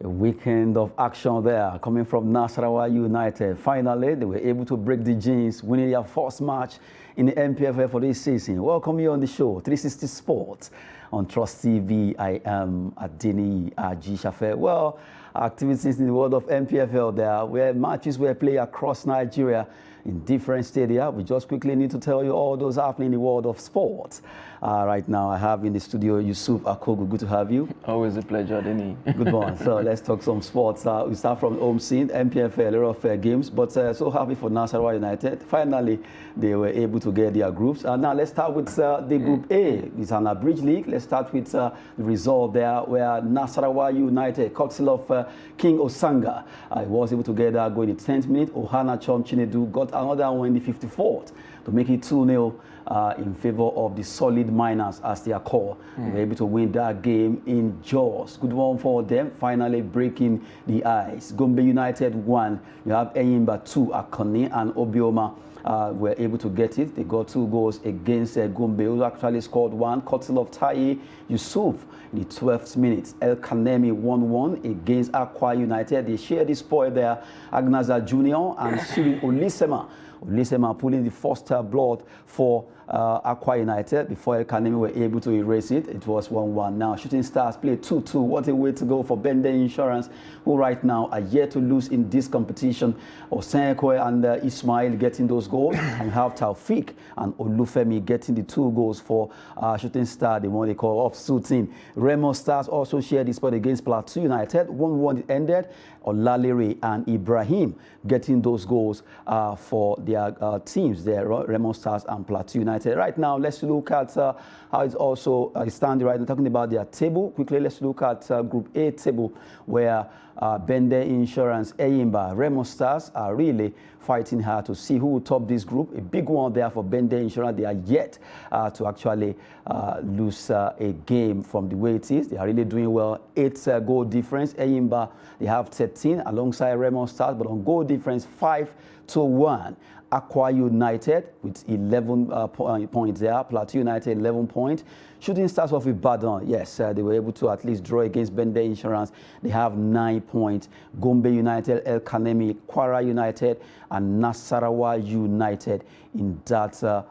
A weekend of action there coming from Nasarawa United. Finally, they were able to break the jinx, winning their first match in the NPFL for this season. Welcome you on the show, 360 Sports on Trust TV. I am Adini Ajishafe. Well, activities in the world of NPFL there, where matches were played across Nigeria in different stadia. We just quickly need to tell you all those happening in the world of sports. Right now, I have in the studio Yusuf Akogu. Good to have you. Always a pleasure, Denny. Good morning. So let's talk some sports. We start from home scene, NPFL, a lot of games, but so happy for Nasarawa United. Finally, they were able to get their groups. Now let's start with the Group A. It's an abridged league. Let's start with the result there, where Nasarawa United, courtesy of King Osanga, was able to get that goal in the 10th minute. Ohana Chom Chinedu got another one in the 54th to make it 2-0 in favor of the solid miners, as they are called. They were able to win that game in Jaws. Good one for them, finally breaking the ice. Gombe United 1. You have Eyimba 2, Akoni and Obioma were able to get it. They got 2 goals against Gombe, who actually scored 1. Courtesy of Taye Yusuf in the 12th minute. El Kanemi 1-1 against Aqua United. They shared the spoil there. Agnaza Junior and Cyril Olisema pulling the first blood for Aqua United before El Kanemi were able to erase it. It was 1-1. Now, Shooting Stars played 2-2. What a way to go for Bende Insurance, who right now are yet to lose in this competition. Osenko and Ismail getting those goals, and have Taufik and Olufemi getting the 2 goals for Shooting Star, the one they call off-suiting. Remo Stars also shared the spot against Plateau United. 1-1 it ended. Olalere and Ibrahim getting those goals for their teams there, Remo Stars and Plateau United. Right now, let's look at how it's also standing right now. Talking about their table, quickly, let's look at Group A table, where Bende Insurance, Eyimba, Remo Stars are really fighting hard to see who will top this group. A big one there for Bende Insurance. They are yet to actually lose a game from the way it is. They are really doing well. 8 goal difference. Eyimba, they have 13 alongside Remo Stars, but on goal difference 5-1. Aqua United with 11 points there. Plateau United 11 points. Shooting Stars of Ibadan, yes, they were able to at least draw against Bende Insurance. They have 9 points. Gombe United, El Kanemi, Kwara United, and Nasarawa United in that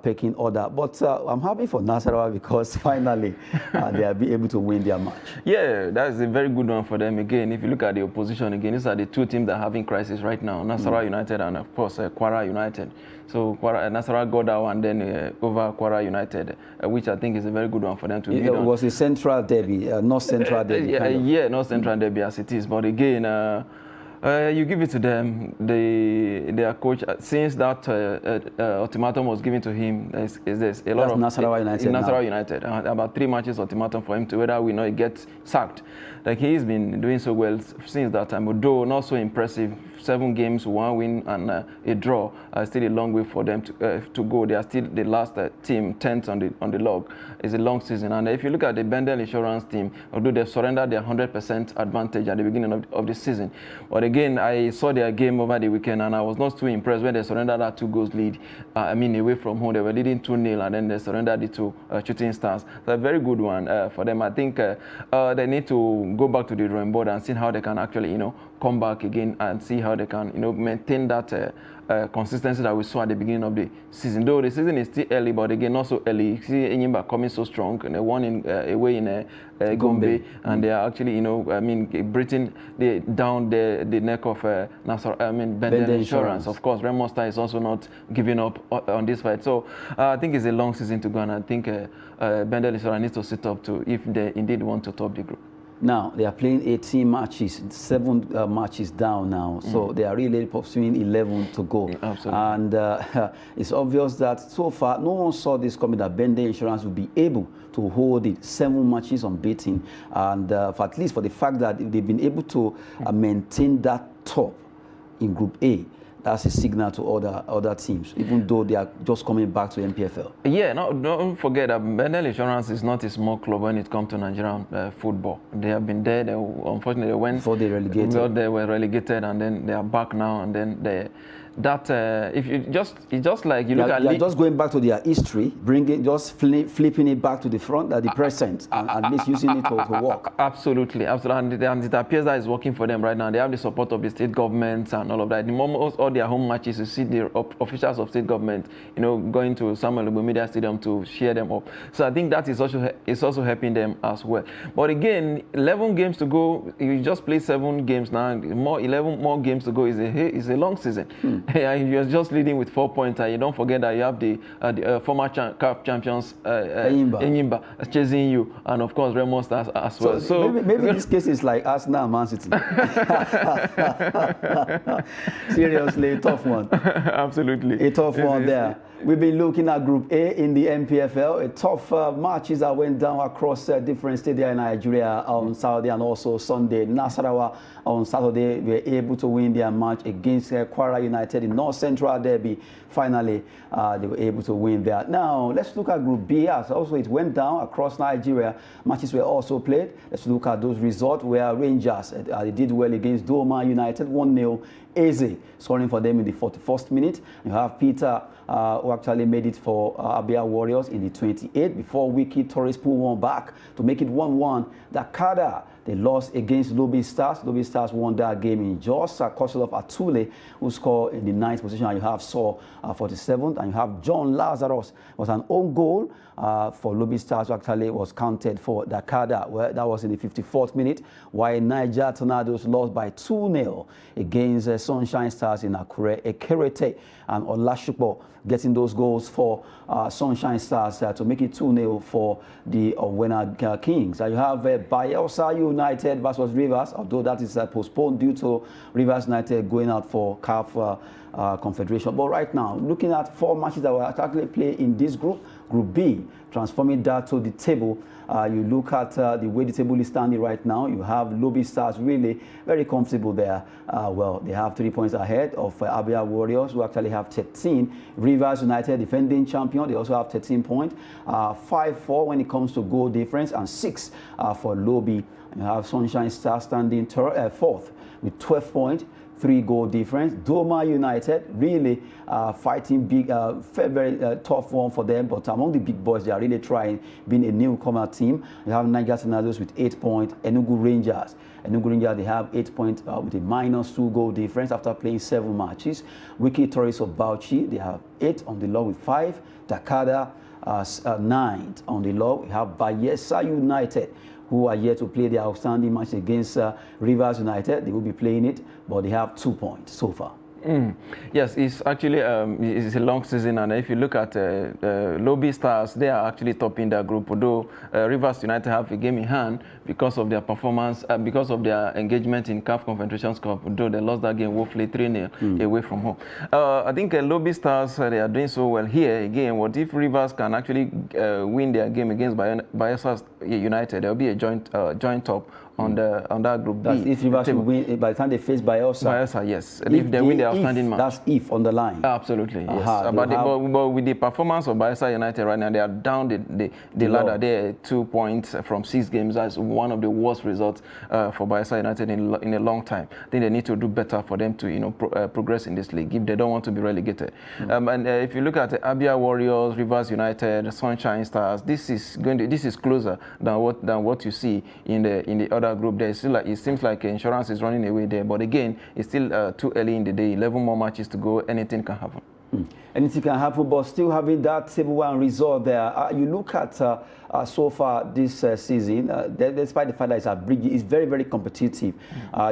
pecking order. But I'm happy for Nasarawa because finally they are able to win their match. Yeah, that's a very good one for them. Again, if you look at the opposition, again, these are the 2 teams that are having crisis right now, Nasarawa United and, of course, Kwara United. So Nasarawa got that one then over Kwara United, which I think is a very good one for them to beat. It was a central derby, not central derby. Yeah, not central derby as it is. But again, you give it to them. Their coach, since that ultimatum was given to him, there's a lot of Nasarawa United. Nasarawa United, about 3 matches ultimatum for him to whether we know he gets sacked. Like, he's been doing so well since that time, although not so impressive. 7 games, 1 win and a draw. Still a long way for them to go. They are still the last team, 10th on the log. It's a long season. And if you look at the Bendel Insurance team, although they've surrendered their 100% advantage at the beginning of the season, but again, I saw their game over the weekend and I was not too impressed when they surrendered that 2 goals lead. Away from home, they were leading 2-0 and then they surrendered it to Shooting Stars. So a very good one for them. I think they need to go back to the drawing board and see how they can actually, come back again and see how they can, maintain that consistency that we saw at the beginning of the season. Though the season is still early, but again, not so early. You see Enyimba coming so strong, and they won away in Gombe, and they are actually, breathing down the neck of Bende Insurance. Of course, Remo Star is also not giving up on this fight. So I think it's a long season to go, and I think Bende Insurance needs to sit up to if they indeed want to top the group. Now, they are playing 18 matches, 7 matches down now. So they are really pursuing 11 to go. Absolutely. And it's obvious that so far, no one saw this coming, that Bende Insurance would be able to hold it 7 matches unbeaten. And for at least for the fact that they've been able to maintain that top in Group A, that's a signal to other teams, even though they are just coming back to NPFL. Yeah, don't forget that Bendel Insurance is not a small club when it comes to Nigerian football. They have been there. Unfortunately, they went before they relegated. Well, they were relegated, and then they are back now, and then that if you it's just like you look at you're just going back to their history, flipping it back to the front, the present, and at least using it to work. Absolutely, and it appears that it's working for them right now. They have the support of the state governments and all of that. The moment all their home matches, you see the officials of state government, going to Samuel Media Stadium to cheer them up. So I think that is also helping them as well. But again, 11 games to go. You just played 7 games now. 11 more games to go is a long season. You're just leading with 4 points, and you don't forget that you have the former CAF champions Enyimba chasing you, and of course Remo Stars as well. So maybe this case is like Arsenal, Man City. Seriously, a tough one. Absolutely, a tough one there. We've been looking at Group A in the NPFL. A tough matches that went down across different stadia in Nigeria on Saturday and also Sunday. Nasarawa on Saturday were able to win their match against Kwara United in North Central Derby. Finally, they were able to win there. Now, let's look at Group B. As also it went down across Nigeria. Matches were also played. Let's look at those results where Rangers they did well against Doma United, 1-0. Eze scoring for them in the 41st minute. You have Peter who actually made it for Abia Warriors in the 28th before Wiki Torres pulled one back to make it 1-1. Dakada, they lost against Lobby Stars. Lobby Stars won that game in Jos. Koselov Atule, who scored in the 9th position. And you have Saw 47th. And you have John Lazarus. Was an own goal for Lobby Stars, who actually was counted for Dakada. Well, that was in the 54th minute. While Niger Tornadoes lost by 2-0 against Sunshine Stars in Akure. Ekerete and Olashupo getting those goals for Sunshine Stars to make it 2-0 for the Owena Kings. You have Bayelsa United versus Rivers, although that is postponed due to Rivers United going out for CAF Confederation. But right now, looking at 4 matches that were actually played in this group, Group B, transforming that to the table. You look at the way the table is standing right now. You have Lobby Stars really very comfortable there. Well, they have 3 points ahead of Abia Warriors, who actually have 13. Rivers United, defending champion, they also have 13 points. 5-4 when it comes to goal difference, and 6 for Lobby. You have Sunshine Stars standing 4th with 12 points. 3-goal difference. Doma United really fighting big, very tough one for them. But among the big boys, they are really trying, being a newcomer team. You have Niger Tornadoes with 8 points. Enugu Rangers, they have 8 points with a -2-goal difference after playing 7 matches. Wiki Torres of Bauchi, they have 8 on the log with 5. Dakada 9th on the log. We have Bayelsa United, who are yet to play their outstanding match against Rivers United. They will be playing it, but they have 2 points so far. Yes, it's actually it's a long season, and if you look at Lobby Stars, they are actually topping their group, although Rivers United have a game in hand because of their performance, because of their engagement in CAF Confederations Cup, although they lost that game woefully 3-0 away from home. I think Lobby Stars, they are doing so well here. Again, what if Rivers can actually win their game against Bayelsa United? There will be a joint top on that group B. That's if Rivers will win by the time they face Bayelsa. Bayelsa, yes. If they win their outstanding match. That's if on the line. Absolutely, yes. But with the performance of Bayelsa United right now, they are down the ladder. They're 2 points from 6 games. That's one of the worst results for Bayelsa United in a long time. I think they need to do better for them to progress in this league if they don't want to be relegated. And if you look at the Abia Warriors, Rivers United, Sunshine Stars, this is closer than what you see in the other group. There still it seems like insurance is running away there, but again, it's still too early in the day. 11 more matches to go. Anything can happen. Anything can happen, but still having that table 1 result there. You look at so far this season, despite the fact that it's very, very competitive.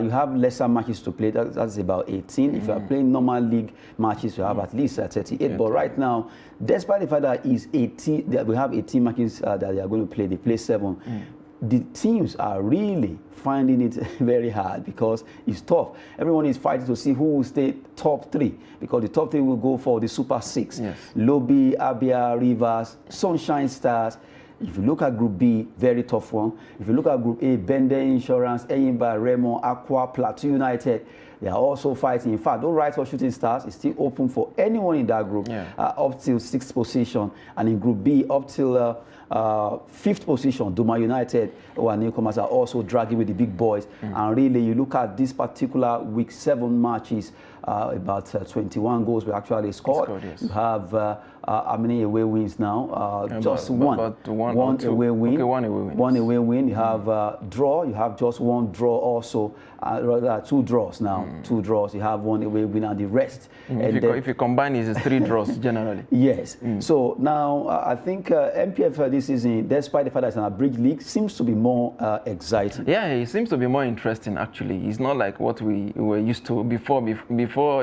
You have lesser matches to play. That's about 18. If you are playing normal league matches, you have at least 38. But right now, despite the fact that it's 18, that we have 18 matches that they are going to play, they play 7. The teams are really finding it very hard because it's tough. Everyone is fighting to see who will stay top 3, because the top 3 will go for the Super 6. Yes. Lobby, Abia, Rivers, Sunshine Stars. If you look at Group B, very tough one. If you look at Group A, Bende Insurance, Enyimba, Remo, Aqua, Plateau United, They are also fighting. In fact, those rights for Shooting Stars is still open for anyone in that group up till 6th position. And in Group B, up till 5th position, Duma United, who are newcomers, are also dragging with the big boys. And really, you look at this particular week 7 matches, about 21 goals were actually scored. Yes. You have how many away wins now? Just one. One away win. Okay, one away win. One away win. You have draw. You have just one draw also. Rather, 2 draws now. 2 draws. You have one away win and the rest. If you combine, it's 3 draws generally. Yes. So now I think NPFL this season, despite the fact that it's an abridged league, seems to be more exciting. Yeah, it seems to be more interesting actually. It's not like what we were used to before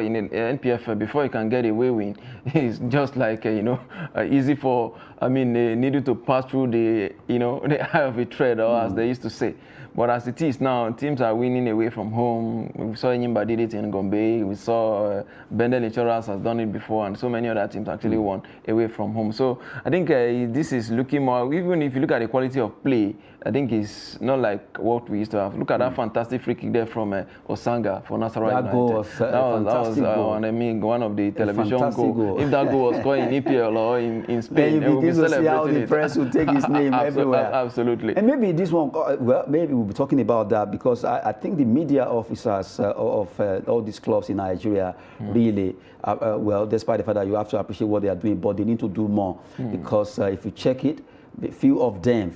in NPFL. Before you can get a away win, it's just like easy for needed to pass through the the eye of a tread, or as they used to say. But as it is now, teams are winning away from home. We saw Enyimba did it in Gombe. We saw Bendel Insurance has done it before, and so many other teams actually won away from home. So I think this is looking more, even if you look at the quality of play, I think it's not like what we used to have. Look at that fantastic free kick there from Osanga for Nasarawa United. That goal was fantastic goal. And I mean, one of the television goals. If that goal was scored in EPL or in Spain, then we'll be celebrating how the press will take his name everywhere. Absolutely. And maybe this one, well, maybe we'll be talking about that because I think the media officers of all these clubs in Nigeria really, well, despite the fact that you have to appreciate what they are doing, but they need to do more because if you check it, few of them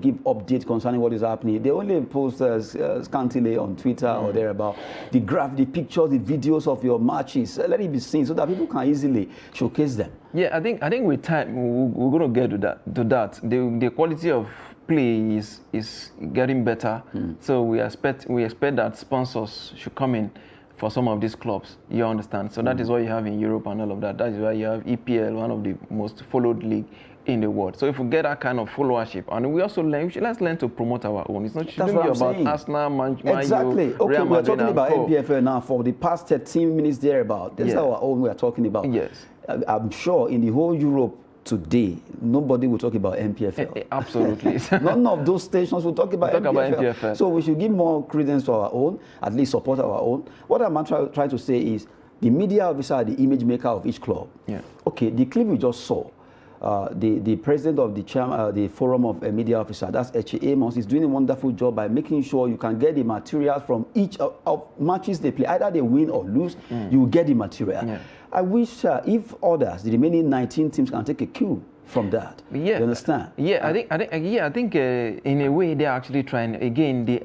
give updates concerning what is happening. They only post scantily on Twitter or thereabout. The graph, the pictures, the videos of your matches, let it be seen so that people can easily showcase them. Yeah, I think with time we're going to get to that. The quality of play is getting better. So we expect that sponsors should come in for some of these clubs. You understand? So that is what you have in Europe and all of that. That is why you have EPL, one of the most followed league in the world. So if we get that kind of followership, and we also let's learn to promote our own. It's not shouldn't be about Arsenal, Man exactly. U, Okay, Real we're Madrid talking about Co. NPFL now for the past 13 minutes thereabout. That's our own we are talking about. Yes. I'm sure in the whole Europe today, nobody will talk about NPFL. Absolutely. None of those stations will talk about NPFL. So we should give more credence to our own, at least support our own. What I'm trying to say is the media officer are the image maker of each club. Yeah. Okay, the clip we just saw, the president of the forum of media officer, that's Eche Amos, is doing a wonderful job by making sure you can get the material from each of matches they play. Either they win or lose, you will get the material. Yeah. I wish if others, the remaining 19 teams, can take a cue from that. Yeah. You understand? Yeah, I think in a way they're actually trying. Again, the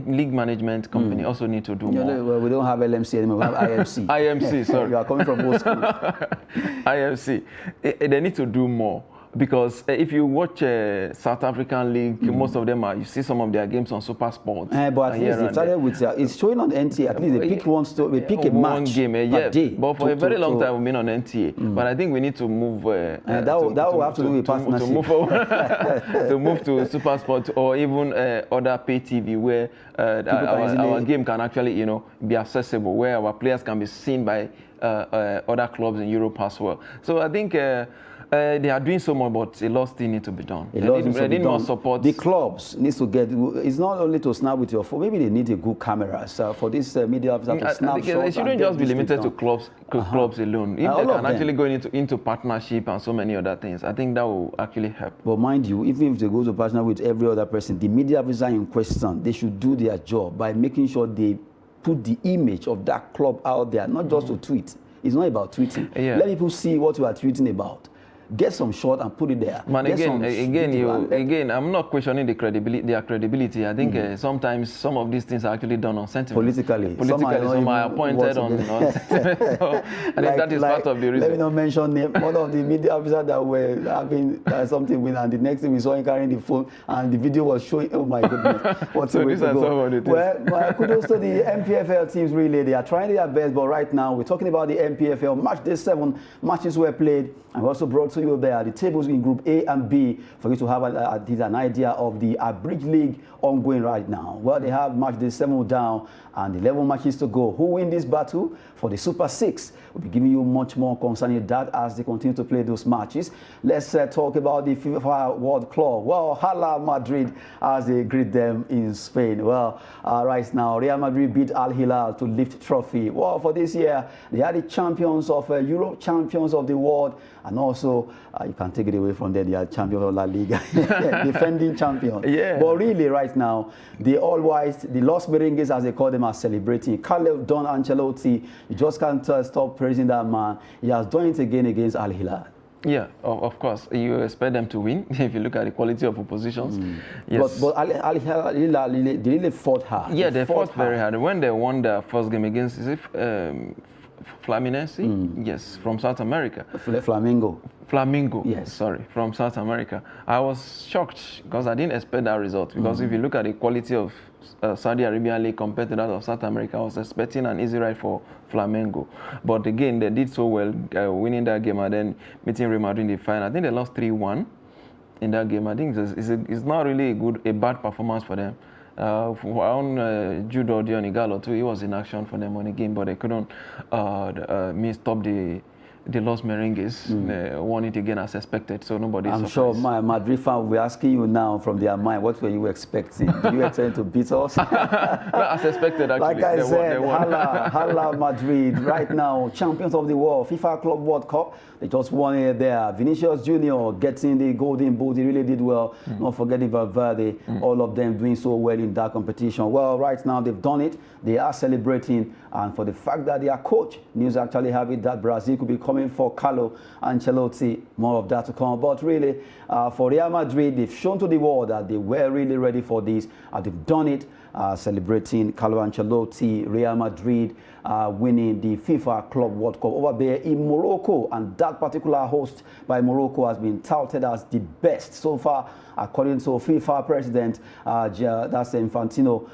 league management company also need to do more. Well, we don't have LMC anymore. We have IMC. IMC, sorry. You are coming from old school. IMC. They need to do more. Because if you watch South African League, most of them you see some of their games on Super Sports. But at least they started with, it's showing on NTA, at least they pick they pick a match game, per day. But for a very long time we've been on NTA. But I think we need to move. That will have to do with partnership. To move to Super Sports or even other pay TV where our game can actually be accessible, where our players can be seen by other clubs in Europe as well. So I think they are doing so much, but a lot still need to be done. They need more support. The clubs needs to get. It's not only to snap with your phone. Maybe they need a good camera for this media officer to snap shots. It shouldn't just be limited to clubs alone. If they can actually go into partnership and so many other things, I think that will actually help. But mind you, even if they go to partner with every other person, the media officer in question, they should do their job by making sure they put the image of that club out there, not just to tweet. It's not about tweeting. Yeah. Let people see what you are tweeting about. Get some shot and put it there. Man, again, I'm not questioning their credibility. I think sometimes some of these things are actually done on sentiment. Politically. Some are appointed on sentiment. So I think that is part of the reason. Let me not mention name. One of the media officers that were having something with, and the next thing we saw him carrying the phone, and the video was showing. Oh my goodness, what's so the way to go? Well, kudos to the NPFL teams. Really, they are trying their best. But right now, we're talking about the NPFL match. Day 7 matches were played, and we also brought to to you there the tables in Group A and B for you to have an idea of the Abridged League ongoing right now. Well, they have match day 7 down and 11 matches to go. Who win this battle for the Super 6? We'll be giving you much more concerning that as they continue to play those matches. Let's talk about the FIFA World Club. Well, Hala Madrid as they greet them in Spain. Well, right now, Real Madrid beat Al Hilal to lift trophy. Well, for this year, they are the champions of Europe, champions of the world, and also, you can take it away from there, they are champions of La Liga, defending champion. Yeah. But really, right now, the all-whites, the Los Merengues, as they call them, are celebrating. Carlo Don Ancelotti, you just can't stop praising that man. He has done it again against Al Hilal. Yeah, of course. You expect them to win if you look at the quality of oppositions. Yes. But Al Hilal, they really fought hard. Yeah, they fought very hard. When they won their first game against, is it Fluminense? Yes, from South America. Flamengo. Yes. Sorry, from South America. I was shocked because I didn't expect that result. Because if you look at the quality of Saudi Arabian League compared to that of South America, I was expecting an easy ride for Flamengo. But again, they did so well, winning that game and then meeting Real Madrid in the final. I think they lost 3-1 in that game. I think it's not really a bad performance for them. For our own Judo Dionigalo too, he was in action for them on the game, but they couldn't stop the Los Merengues. Won it again as expected, so nobody. I'm sure my Madrid fan will be asking you now from their mind, what were you expecting? Did you expect to beat us? No, as expected, actually. Like I said, Hala Madrid, right now, champions of the world, FIFA Club World Cup. They just won it there. Vinicius Junior getting the golden boot. He really did well. Not forgetting Valverde. All of them doing so well in that competition. Well, right now they've done it. They are celebrating. And for the fact that their coach, news actually have it that Brazil could be coming for Carlo Ancelotti. More of that to come. But really, for Real Madrid, they've shown to the world that they were really ready for this. They've done it. Celebrating Carlo Ancelotti, Real Madrid winning the FIFA Club World Cup over there in Morocco, and that particular host by Morocco has been touted as the best so far, according to FIFA president, that's Infantino,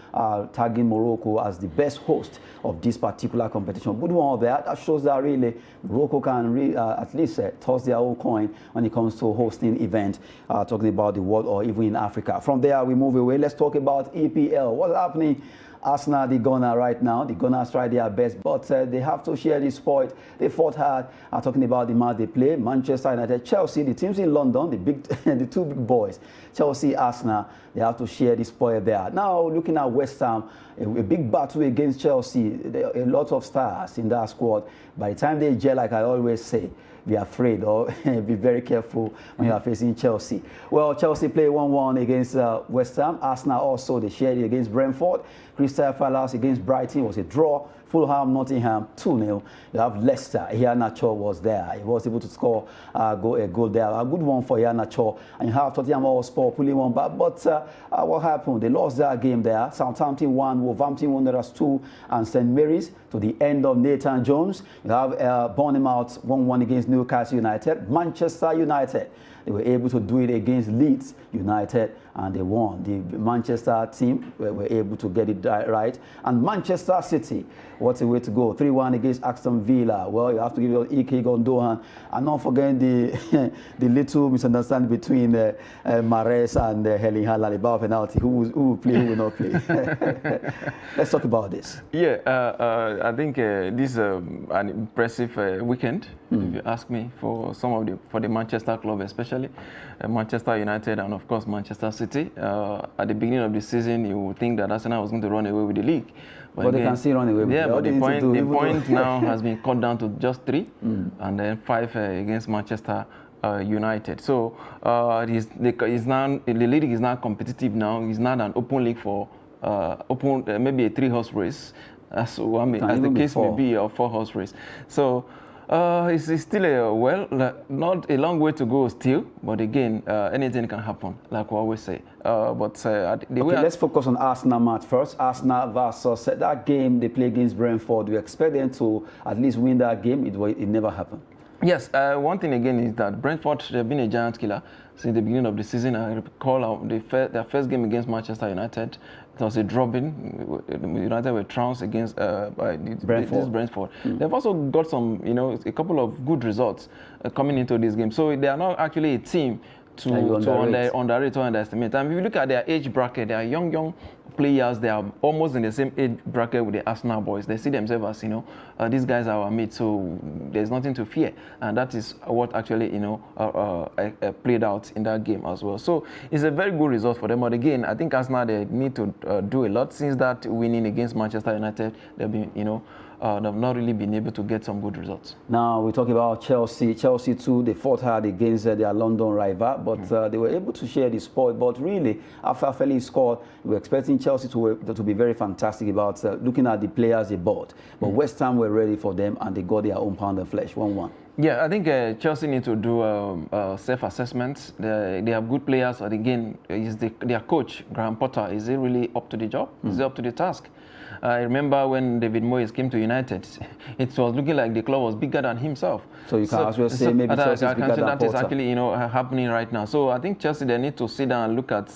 tagging Morocco as the best host of this particular competition. Good one there. That shows that really Morocco can at least toss their own coin when it comes to hosting events, talking about the world or even in Africa. From there, we move away. Let's talk about EPL. What's happening? Arsenal, the Gunner right now. The Gunners try their best, but they have to share the spoil. They fought hard. Talking about the match they play, Manchester United, Chelsea, the teams in London, the two big boys, Chelsea, Arsenal, they have to share the spoil there. Now, looking at West Ham, a big battle against Chelsea. There are a lot of stars in that squad. By the time they gel, like I always say, be afraid or be very careful when you are facing Chelsea. Well, Chelsea play 1-1 against West Ham. Arsenal also, they shared it against Brentford. Crystal Palace against Brighton was a draw. Fulham, Nottingham, 2-0. You have Leicester. Iheanacho was there. He was able to score a goal there. A good one for Iheanacho. And you have Tottenham Hotspur pulling one back. But what happened? They lost that game there. Southampton 1, Wolverhampton Wanderers 2, and St. Mary's to the end of Nathan Jones. You have Bournemouth 1-1 against Newcastle United. Manchester United, they were able to do it against Leeds United, and they won. The Manchester team were able to get it right. And Manchester City, what a way to go. 3-1 against Aston Villa. Well, you have to give it Ike Gundogan. And not forgetting the little misunderstanding between Mahrez and Erling Haaland about penalty. Who will play, who will not play. Let's talk about this. Yeah, I think this is an impressive weekend, if you ask me, for the Manchester club, especially Manchester United and of course Manchester City. At the beginning of the season, you would think that Arsenal was going to run away with the league. But again, they can still run away with it. Yeah, but the point now has been cut down to just 3, and then 5 against Manchester United. So the league is now competitive now. It's not an open league for maybe a 3-horse race, as the case may be, or 4-horse race. So it's still not a long way to go still, but again, anything can happen, like we always say. Let's focus on Arsenal match first. Arsenal versus that game they play against Brentford. We expect them to at least win that game. It never happened. Yes, one thing again is that Brentford, they've been a giant killer since the beginning of the season. I recall their first game against Manchester United. It was a drop-in. United were trounced against by this Brentford. They've also got some, a couple of good results coming into this game. So they are not actually a team to underrate or underestimate. And if you look at their age bracket, they are young players. They are almost in the same age bracket with the Arsenal boys. They see themselves as, these guys are our mates, so there's nothing to fear. And that is what actually, played out in that game as well. So it's a very good result for them. But again, I think Arsenal, they need to do a lot. Since that winning against Manchester United, they've been, they've not really been able to get some good results. Now we talk about Chelsea. Chelsea too, they fought hard against their London rival, but they were able to share the spoil. But really, after Felix scored, we were expecting Chelsea to be very fantastic about looking at the players they bought. But West Ham were ready for them, and they got their own pound of flesh, 1-1. Yeah, I think Chelsea need to do self-assessment. They have good players, and again, their coach, Graham Potter, is he really up to the job? Is he up to the task? I remember when David Moyes came to United, it was looking like the club was bigger than himself. So you can also say maybe Chelsea is bigger than Potter. That is actually happening right now. So I think Chelsea, they need to sit down and look at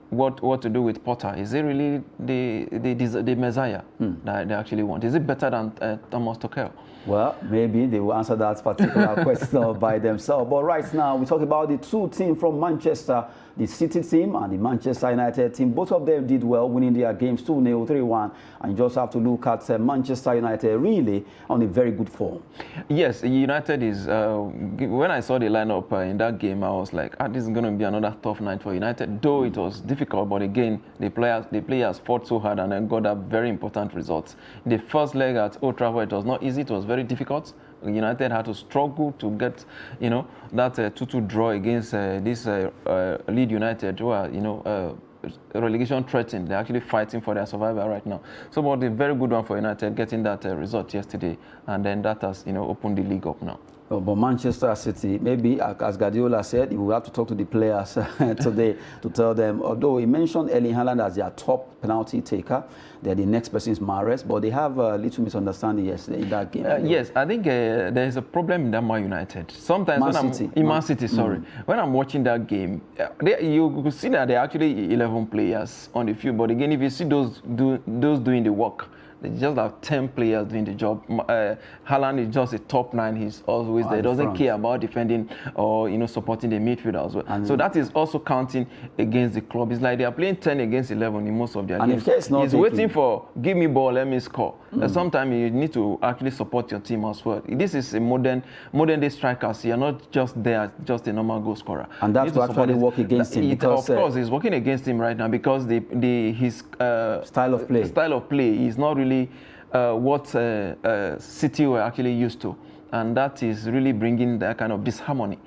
what to do with Potter. Is he really the messiah that they actually want? Is it better than Thomas Tuchel? Well, maybe they will answer that particular question by themselves. But right now, we talk about the two teams from Manchester, the City team and the Manchester United team. Both of them did well, winning their games 2-0, 3-1. And you just have to look at Manchester United really on a very good form. Yes, United is, when I saw the lineup in that game, I was like, this is going to be another tough night for United. Though it was difficult, but again, the players fought so hard and then got a very important results. The first leg at Old Trafford, it was not easy. It was very difficult. United had to struggle to get, that 2-2 draw against this Leeds United, who are, relegation threatened. They're actually fighting for their survival right now. So, but a very good one for United getting that result yesterday, and then that has, opened the league up now. But Manchester City, maybe, as Guardiola said, we will have to talk to the players today to tell them, although he mentioned Erling Haaland as their top penalty taker, they're the next person is Mahrez, but they have a little misunderstanding yesterday in that game. Yes, I think there is a problem in that Man United. Sometimes Man City, sorry. When I'm watching that game, you could see that there are actually 11 players on the field, but again, if you see those doing the work, they just have 10 players doing the job. Haaland is just a top 9. He's always there. He doesn't care about defending or supporting the midfield as well. So that is also counting against the club. It's like they are playing 10 against 11 in most of their games. He's waiting for, give me ball, let me score. Sometimes you need to actually support your team as well. This is a modern day strikers. You're not just there, just a normal goal scorer. And that's what actually work against him. Because, of course, he's working against him right now because his style of play is not really what City were actually used to, and that is really bringing that kind of disharmony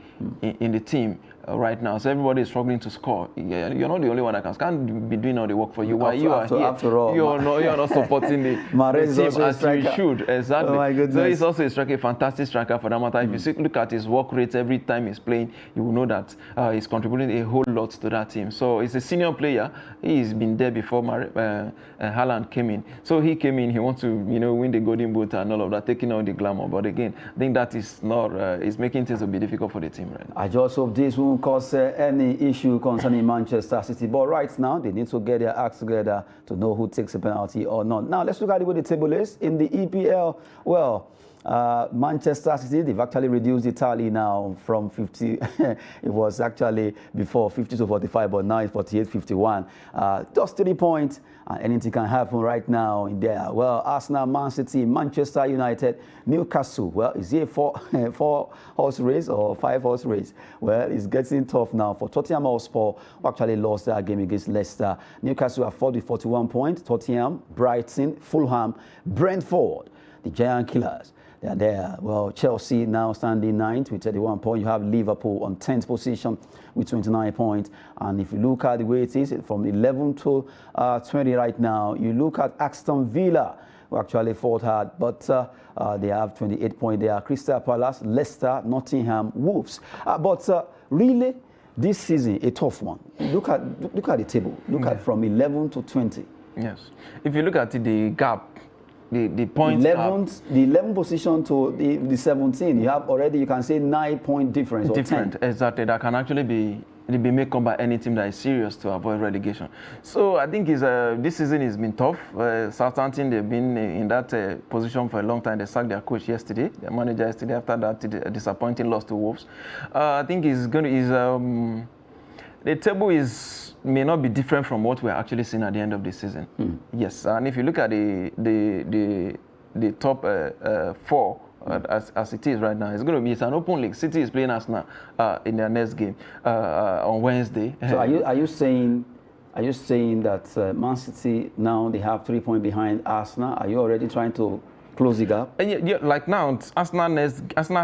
in the team right now. So everybody is struggling to score. You're not the only one that can't be doing all the work for you. While you are here, after all, you're not supporting the team as you should. Exactly. Oh my goodness. So he's also a fantastic striker for that matter. If you look at his work rates every time he's playing, you will know that he's contributing a whole lot to that team. So he's a senior player. He's been there before Haaland came in. So he came in, he wants to win the Golden Boot and all of that, taking on the glamour. But again, I think that is not, it's making things a bit difficult for the team right now. I just hope this won't cause any issue concerning Manchester City. But right now, they need to get their acts together to know who takes a penalty or not. Now, let's look at the way the table is. In the EPL, well, Manchester City, they've actually reduced the tally now from 50. It was actually before 50 to 45, but now it's 48-51. Just 3 points, and anything can happen right now in there. Well, Arsenal, Man City, Manchester United, Newcastle. Well, is it a four-horse race or five-horse race? Well, it's getting tough now for Tottenham Hotspur, who actually lost their game against Leicester. Newcastle are 41 points. Tottenham, Brighton, Fulham, Brentford, the Giant Killers. They are there. Well, Chelsea now standing 9th with 31 points. You have Liverpool on 10th position with 29 points. And if you look at the way it is, from 11 to 20 right now, you look at Aston Villa, who actually fought hard, but they have 28 points there. Crystal Palace, Leicester, Nottingham, Wolves. But really, this season, a tough one. Look at the table. Look at from 11 to 20. Yes. If you look at the gap the points. 11th, the 11th position to the 17. You have already, you can say, 9-point difference. Different, or 10. exactly. That can actually be made up by any team that is serious to avoid relegation. So I think this season has been tough. Southampton, they've been in that position for a long time. They sacked their coach yesterday, their manager yesterday, after that disappointing loss to Wolves. I think the table may not be different from what we're actually seeing at the end of the season. Yes, and if you look at the top 4, as it is right now, it's an open league. City is playing Arsenal in their next game on Wednesday. So are you saying that Man City now they have 3 points behind Arsenal? Are you already trying to close the gap? And like now, Arsenal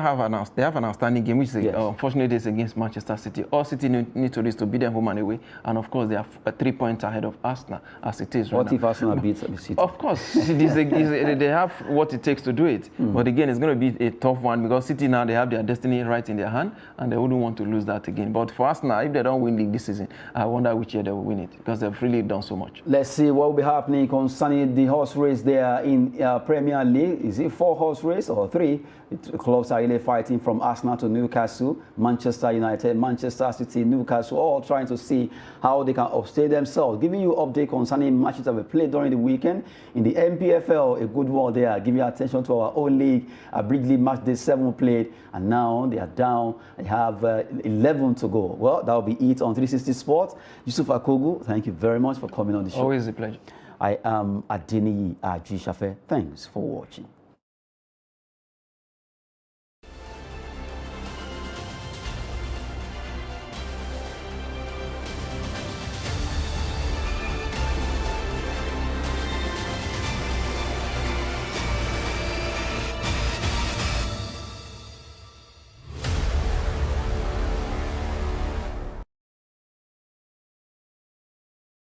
have announced they have an outstanding game, which is unfortunately is against Manchester City. All City need to do is to beat them home and away, and of course they are 3 points ahead of Arsenal as it is right now. What if Arsenal beats City? Of course, they have what it takes to do it. But again, it's going to be a tough one because City now they have their destiny right in their hand, and they wouldn't want to lose that again. But for Arsenal, if they don't win league this season, I wonder which year they will win it because they've really done so much. Let's see what will be happening concerning the horse race there in Premier League. Is it 4 horse race or 3? The clubs are really fighting from Arsenal to Newcastle, Manchester United, Manchester City, Newcastle, all trying to see how they can upstate themselves. Giving you update concerning matches that were played during the weekend. In the NPFL, a good one there. Give your attention to our own league. Brigley match day 7 played, and now they are down. They have 11 to go. Well, that will be it on 360 Sports. Yusuf Akogu, thank you very much for coming on the show. Always a pleasure. I am Adeniyi Ajishafe. Thanks for watching.